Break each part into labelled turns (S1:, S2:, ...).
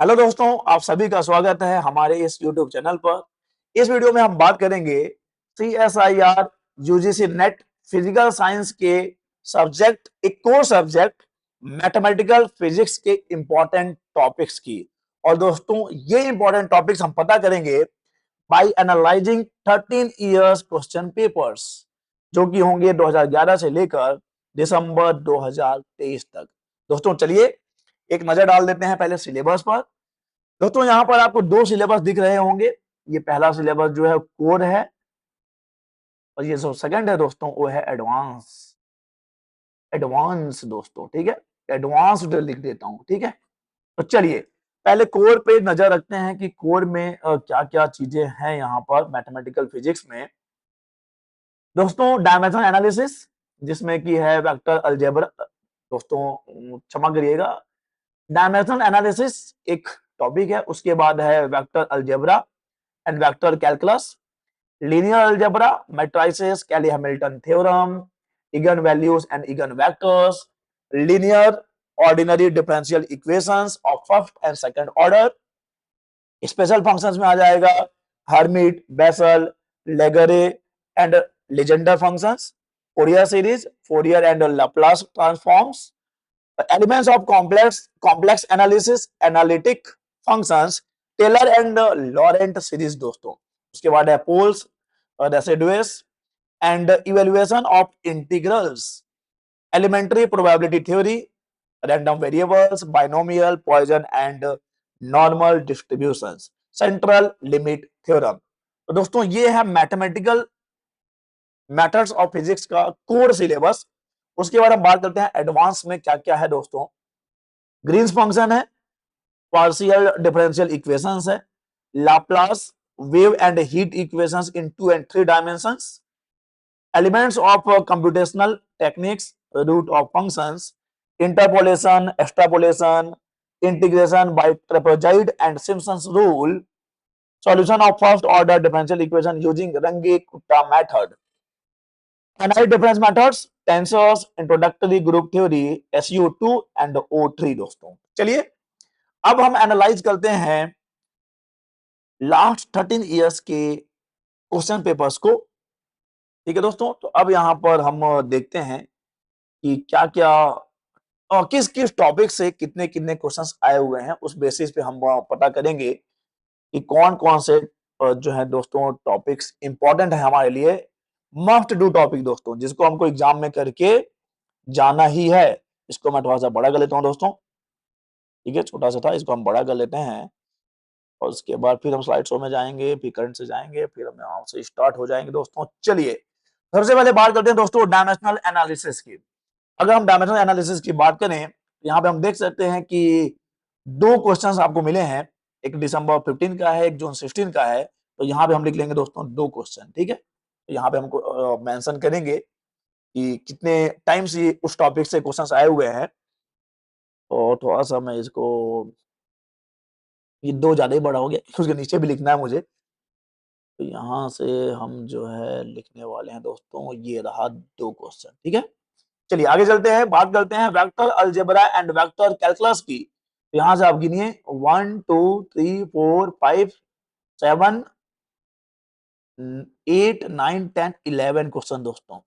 S1: Hello दोस्तों, आप सभी का स्वागत है हमारे इस YouTube चैनल पर। इस वीडियो में हम बात करेंगे CSIR UGC NET physical science के सब्जेक्ट, एक कोर सब्जेक्ट मैथमेटिकल फिजिक्स के इंपॉर्टेंट टॉपिक्स की। और दोस्तों, ये इंपॉर्टेंट टॉपिक्स हम पता करेंगे by analysing 13 years question papers, जो कि होंगे 2011 से लेकर दिसंबर 2023 तक। दोस्तों चलिए एक नजर डाल देते हैं पहले सिलेबस पर। दोस्तों यहाँ पर आपको दो सिलेबस दिख रहे होंगे। ये पहला सिलेबस जो है कोर है, और ये जो सेकंड है दोस्तों वो है एडवांस। एडवांस दोस्तों, ठीक है, एडवांस्ड लिख देता हूं, ठीक है। तो चलिए पहले कोर पे नजर रखते हैं कि कोर में क्या क्या चीजें हैं यहाँ पर मैथमेटिकल फिजिक्स में। दोस्तों डायमेंशन एनालिसिस, जिसमें कि है वेक्टर अलजेब्रा। दोस्तों क्षमा करिएगा, डायमेंशन एनालिसिस एक टॉपिक है। उसके बाद है vector algebra and vector calculus, linear algebra, matrices, Cayley-Hamilton theorem, eigenvalues and eigenvectors, linear ordinary differential equations of first and second order। Special functions में आ जाएगा Hermite, Bessel, Laguerre and Legendre functions, Fourier series, Fourier and Laplace transforms, elements of complex analysis, analytic functions, Taylor and Laurent series दोस्तों। उसके बाद है poles, residues and evaluation of integrals, elementary probability theory, random variables, binomial, Poisson and normal distributions, central limit theorem. तो दोस्तों ये है mathematical methods of physics का core syllabus. उसके बाद हम बात करते हैं एडवांस में क्या क्या है दोस्तों। ग्रीन्स फंक्शन है, पार्शियल डिफरेंशियल इक्वेशंस है, Laplace wave and heat equations in 2 and 3 dimensions, elements of computational techniques, root of functions, interpolation, extrapolation, integration by trapezoid and Simpson's rule, solution of first order differential equation using Runge-Kutta method, finite difference methods, tensors, introductory group theory, SU2 and O3 दोस्तों। चलिए अब हम analyse करते हैं last 13 years के question papers को, ठीक है दोस्तों। तो अब यहाँ पर हम देखते हैं कि क्या क्या और किस किस टॉपिक से कितने कितने क्वेश्चंस आए हुए हैं। उस बेसिस पे हम पता करेंगे कि कौन कौन से जो है दोस्तों टॉपिक्स इंपॉर्टेंट है हमारे लिए, मस्ट डू टॉपिक दोस्तों, जिसको हमको एग्जाम में करके जाना ही है। इसको मैं थोड़ा सा बड़ा कर लेता हूँ दोस्तों, ठीक है, छोटा सा था, इसको हम बड़ा कर लेते हैं। और उसके बाद फिर हम स्लाइड शो में जाएंगे, फिर करंट से जाएंगे, फिर हम यहाँ से स्टार्ट हो जाएंगे दोस्तों। चलिए सबसे पहले बात करते हैं दोस्तों डायमेंशनल एनालिसिस की। अगर हम डायमेंशनल एनालिसिस की बात करें तो यहाँ पे हम देख सकते हैं कि दो क्वेश्चंस आपको मिले हैं, एक दिसंबर 15 का है, एक जून 16 का है। तो यहाँ पे हम लिख लेंगे दोस्तों दो क्वेश्चन, ठीक है। तो यहाँ पे हमको मेंशन करेंगे कि कितने टाइम्स ये उस टॉपिक से क्वेश्चंस आए हुए हैं। और थोड़ा सा मैं इसको, ये दो ज्यादा ही बड़ा हो गया, उसके नीचे भी लिखना है मुझे। तो यहाँ से हम जो है लिखने वाले हैं दोस्तों, ये रहा दो क्वेश्चन, ठीक है। चलिए आगे चलते हैं, बात करते हैं vector algebra and vector calculus की। तो यहां से आप गिनिए 1 2 3 4 5 7 8 9 10 11 क्वेश्चन दोस्तों,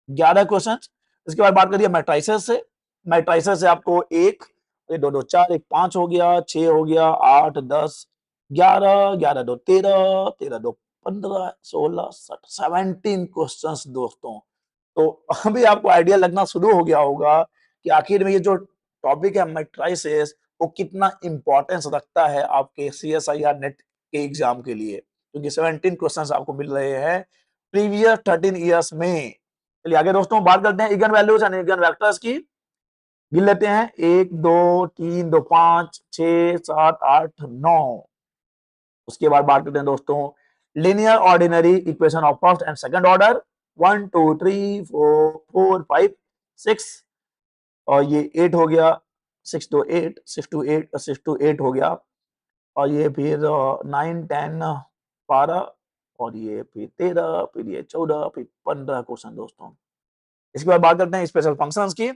S1: 11 क्वेश्चन। इसके बाद बात करिए मैट्रिसेस से। मैट्रिसेस से आपको एक, ये दो दो चार, एक पांच हो गया, 6 हो गया, 8 10 11, 11 दो 13, 13 दो 15, 16 17 क्वेश्चन दोस्तों। तो अभी आपको आइडिया लगना शुरू हो गया होगा कि आखिर में ये जो टॉपिक है मैट्रिसेस, वो कितना इंपॉर्टेंस रखता है आपके CSIR नेट के एग्जाम के लिए, क्योंकि 17 क्वेश्चंस आपको मिल रहे हैं प्रीवियस 13 इयर्स में। चलिए आगे दोस्तों बात करते हैं eigen values and eigen vectors की। गिन लेते हैं 1 2 3 2 5 6 7 8 9। उसके बाद बात करते हैं दोस्तों linear ordinary equation of first and second order, 1 2 3 4 4 5 6। और ये 8 हो गया, 6 to 8 6 to 8 6 to 8 हो गया। और ये फिर 9 10 12, और ये फिर 13, फिर ये 14, फिर 15 क्वेश्चन दोस्तों। इसके बाद बात करते हैं स्पेशल फंक्शंस की।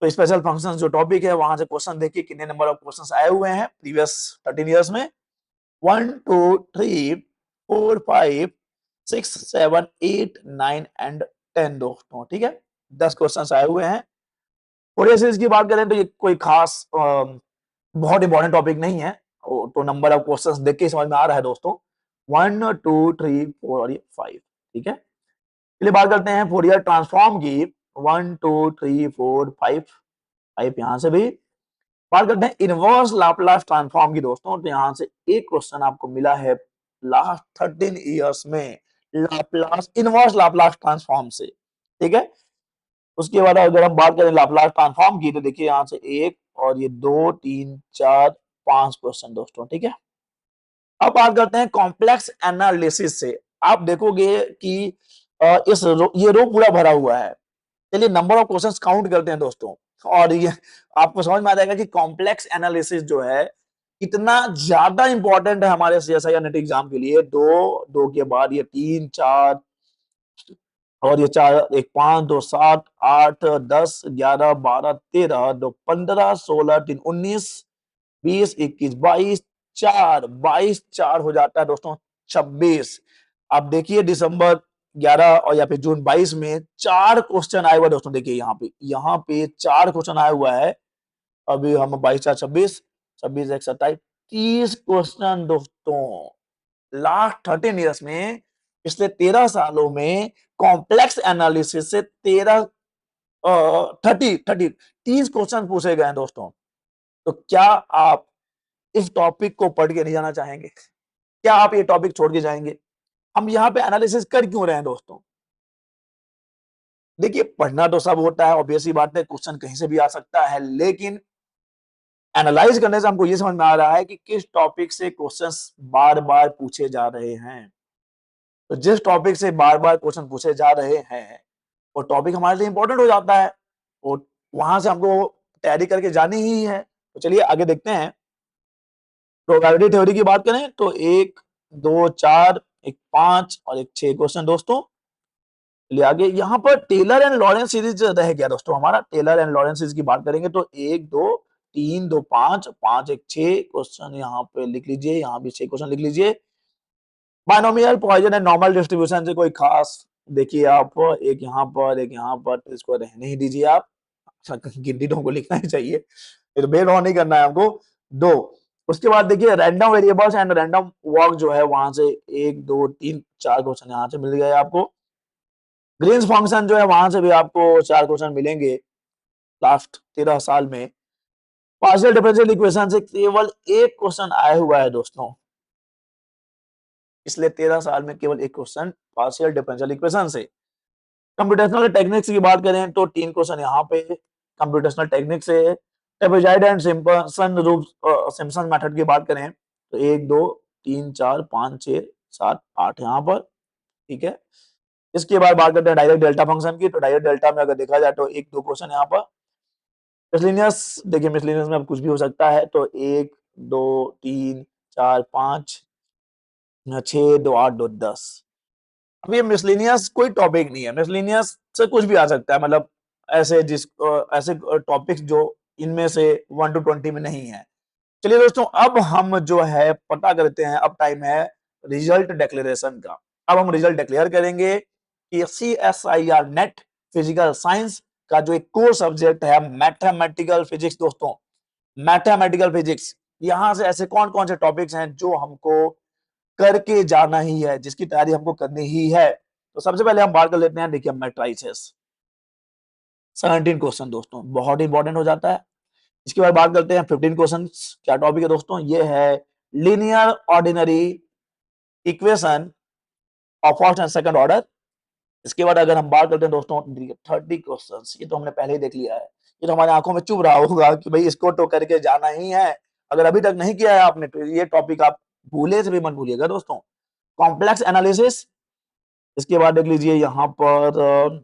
S1: तो स्पेशल फंक्शंस जो टॉपिक है वहां से क्वेश्चन देखिए कितने नंबर ऑफ क्वेश्चंस आए हुए हैं प्रीवियस 13 इयर्स में। 1 2 3 4 5 6 7 8 9 एंड 10 दोस्तों, ठीक है, 10 क्वेश्चंस आए हुए हैं। कोरिया सीरीज की बात करें तो ये कोई खास बहुत इंपॉर्टेंट टॉपिक नहीं है, तो नंबर ऑफ क्वेश्चंस देख के समझ में आ रहा है दोस्तों, 1 2 3 4 और ये 5, ठीक है। चलिए बात करते हैं फोरियर ट्रांसफॉर्म की, 1 2 3 4 5, 5 यहां से भी। बात करते हैं इनवर्स लाप्लास ट्रांसफॉर्म की दोस्तों, तो यहां से एक क्वेश्चन आपको मिला है लास्ट 13 इयर्स में लाप्लास इनवर्स लाप्लास ट्रांसफॉर्म से, ठीक है। उसके बाद अगर हम बात करें लाप्लास ट्रांसफॉर्म की तो देखिए यहां से एक और ये 2 3 4 5 क्वेश्चन दोस्तों, ठीक है। अब बात करते हैं कॉम्प्लेक्स एनालिसिस से। आप देखोगे कि ये रो पूरा भरा हुआ है। चलिए नंबर ऑफ क्वेश्चंस काउंट करते हैं दोस्तों, और ये आपको समझ में आ जाएगा कि कॉम्प्लेक्स एनालिसिस जो है इतना ज्यादा इंपॉर्टेंट है हमारे सीएसआई नेट एग्जाम के लिए। दो दो के बाद ये 3 4 और ये 4 1 5 2 7 8 10 11 12 13 2 15 16 3 19 20 21 22 22 4 हो जाता है दोस्तों 26। अब देखिए दिसंबर 11 और या फिर जून 22 में 4 क्वेश्चन आए हुए दोस्तों, देखिए यहाँ पे 4 क्वेश्चन आया हुआ है। अभी हम 22 4 26 26 1 27 30 क्वेश्चन दोस्तों लास्ट 13 इयर्स में, पिछले 13 सालों में कॉम्प्लेक्स एनालिसिस से 30 क्वेश्चन पूछे गए हैं दोस्तों। तो क्या आप इस टॉपिक को पढ़ के नहीं जाना चाहेंगे? क्या आप ये टॉपिक छोड़ के जाएंगे? हम यहाँ पे एनालिसिस कर क्यों रहे हैं दोस्तों? देखिए पढ़ना तो सब होता है, ऑब्वियस ही बात है, क्वेश्चन कहीं से भी आ सकता है, लेकिन एनालाइज करने से हमको ये समझ में आ रहा है कि किस टॉपिक से क्वेश्चंस बार बार पूछे जा रहे हैं। तो जिस टॉपिक से बार बार क्वेश्चन पूछे जा रहे हैं वो टॉपिक हमारे लिए इंपॉर्टेंट हो जाता है, और वहां से हमको तैयारी करके जानी ही है। तो चलिए आगे देखते हैं। प्रोबेबिलिटी थ्योरी की बात करें तो 1 2 4 एक 5 और एक 6 क्वेश्चन दोस्तों। चलिए आगे, यहाँ पर टेलर एंड लॉरेंस सीरीज रह गया दोस्तों हमारा। टेलर एंड लॉरेंस सीरीज की बात करेंगे तो 1 2 3 2 5 5 1 6 क्वेश्चन यहाँ पे लिख लीजिए, यहाँ भी 6 क्वेश्चन लिख लीजिए। Binomial Poisson and normal distribution से कोई खास देखिए आप, एक यहाँ पर एक यहाँ पर, तो इसको रहने ही दीजिए आप, गिनती तो हमको लिखना ही चाहिए, फिर बेल ऑन नहीं करना है हमको। दो, उसके बाद देखिए random variables and random walk जो है वहां से 1 2 3 4 क्वेश्चन यहाँ से मिल गए आपको। ग्रीन्स फंक्शन जो है वहां से भी आपको 4 क्वेश्चन मिलेंगे लास्ट 13 साल में। पार्शियल डिफरेंशियल इक्वेशन से केवल एक क्वेश्चन आया हुआ है दोस्तों, इसलिए 13 साल में केवल एक क्वेश्चन पार्शियल डिफरेंशियल इक्वेशन से। कंप्यूटेशनल टेक्निक्स की बात करें तो 3 क्वेश्चन यहाँ पे कंप्यूटेशनल टेक्निक से। ट्रेपेजॉइड एंड सिम्पसन रूप सिम्पसन मेथड की बात करें तो 1 2 3 4 5 6 7 8 यहाँ पर, ठीक है। इसके बाद बात करते हैं डायरेक्ट डेल्टा फंक्शन की, तो डायरेक्ट डेल्टा में अगर देखा जाए तो 1 2 क्वेश्चन यहाँ पर। मिसलिनियस, देखिए मिसलिनियस में अब कुछ भी हो सकता है, तो 1 2 3 4 5 6 2 8 2 10। अब ये मिसलिनियस कोई टॉपिक नहीं है, मिसलिनियस से कुछ भी आ सकता है, मतलब ऐसे टॉपिक्स जो इनमें से 1 to 20 में नहीं है। चलिए दोस्तों अब हम जो है पता करते हैं, अब टाइम है रिजल्ट डिक्लेरेशन का। अब हम रिजल्ट डिक्लेयर करेंगे कि CSIR नेट फिजिकल साइंस का जो एक कोर सब्जेक्ट है मैथमेटिकल फिजिक्स दोस्तों, मैथमेटिकल फिजिक्स, यहां से ऐसे कौन कौन से टॉपिक्स हैं जो हमको करके जाना ही है, जिसकी तैयारी हमको करनी ही है। तो सबसे पहले हम बात कर लेते हैं, देखिए मैट्रिसेस 17 क्वेश्चन दोस्तों, बहुत इंपॉर्टेंट हो जाता है। इसके बाद बात करते हैं 15 क्वेश्चन, क्या टॉपिक है दोस्तों, ये है linear ordinary equation of first and second order. इसके बाद अगर हम बात करते हैं दोस्तों 30 क्वेश्चन, ये तो हमने पहले ही देख लिया है, ये तो हमारे आंखों में चुभ रहा होगा कि भाई इसको तो करके जाना ही है। अगर अभी तक नहीं किया है आपने तो ये टॉपिक आप भूले से भी मत भूलिएगा दोस्तों। कॉम्प्लेक्स एनालिसिस, इसके बाद देख लीजिए यहाँ पर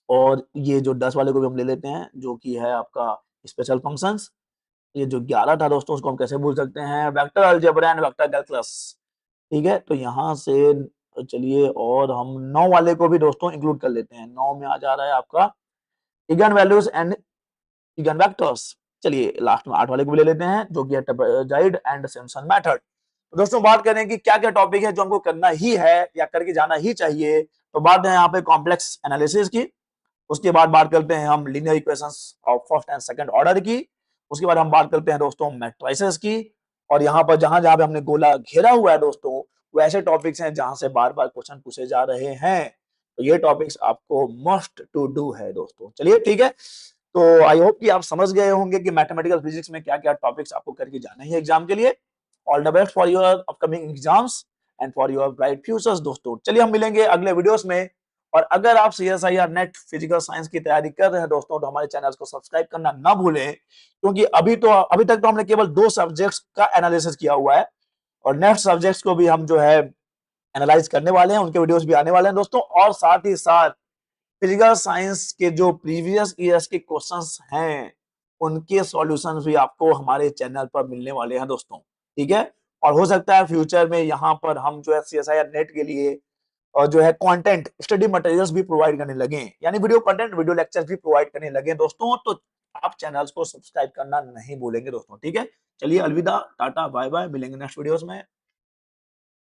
S1: और ये जो 10 वाले को भी हम ले लेते हैं जो कि है आपका स्पेशल फंक्शंस। ये जो 11 था दोस्तों उसको हम कैसे भूल सकते हैं, vector algebra and vector calculus, ठीक है। तो यहाँ से चलिए और हम 9 वाले को भी दोस्तों इंक्लूड कर लेते हैं। 9 में आ जा रहा है आपका eigen values and eigen vectors. चलिए लास्ट में 8 वाले को भी ले लेते हैं, जो कि है ट्रेपेजॉइड एंड सिम्पसन मेथड। तो दोस्तों बात करें कि क्या क्या टॉपिक है जो हमको करना ही है या करके जाना ही चाहिए। तो बात है यहाँ पे कॉम्प्लेक्स एनालिसिस की, उसके बाद बात करते हैं हम linear equations of first and second order की, उसके बाद हम बात करते हैं दोस्तों मैट्रिसेस की, और यहाँ पर जहां जहां पे हमने गोला घेरा हुआ है दोस्तों, वो ऐसे टॉपिक्स हैं जहां से बार बार क्वेश्चन पूछे जा रहे हैं। तो ये टॉपिक्स आपको मस्ट टू डू है दोस्तों। चलिए ठीक है, तो आई होप कि आप समझ गए होंगे कि मैथमेटिकल फिजिक्स में क्या क्या टॉपिक्स आपको करके जाना है एग्जाम के लिए। All the best for your upcoming exams and for your bright futures दोस्तों। चलिए हम मिलेंगे अगले वीडियोस में। और अगर आप CSIR नेट फिजिकल साइंस की तैयारी कर रहे हैं दोस्तों, तो हमारे चैनल को सब्सक्राइब करना ना भूलें, क्योंकि अभी तक तो हमने केवल 2 सब्जेक्ट्स का एनालिसिस किया हुआ है, और नेक्स्ट सब्जेक्ट्स को भी हम जो है एनालाइज करने वाले हैं, उनके वीडियोस भी आने वाले हैं दोस्तों। और साथ ही साथ फिजिकल साइंस के जो प्रीवियस ईयर्स के क्वेश्चंस हैं, उनके सॉल्यूशंस भी आपको हमारे चैनल पर मिलने वाले हैं दोस्तों। ठीक है, और हो सकता है फ्यूचर में यहाँ पर हम जो है CSIR नेट के लिए और जो है कंटेंट स्टडी मटेरियल्स भी प्रोवाइड करने लगे, यानी वीडियो कंटेंट वीडियो लेक्चर्स भी प्रोवाइड करने लगे दोस्तों। तो आप चैनल्स को सब्सक्राइब करना नहीं भूलेंगे दोस्तों। ठीक है, चलिए अलविदा, टाटा बाय बाय, मिलेंगे नेक्स्ट वीडियोस में।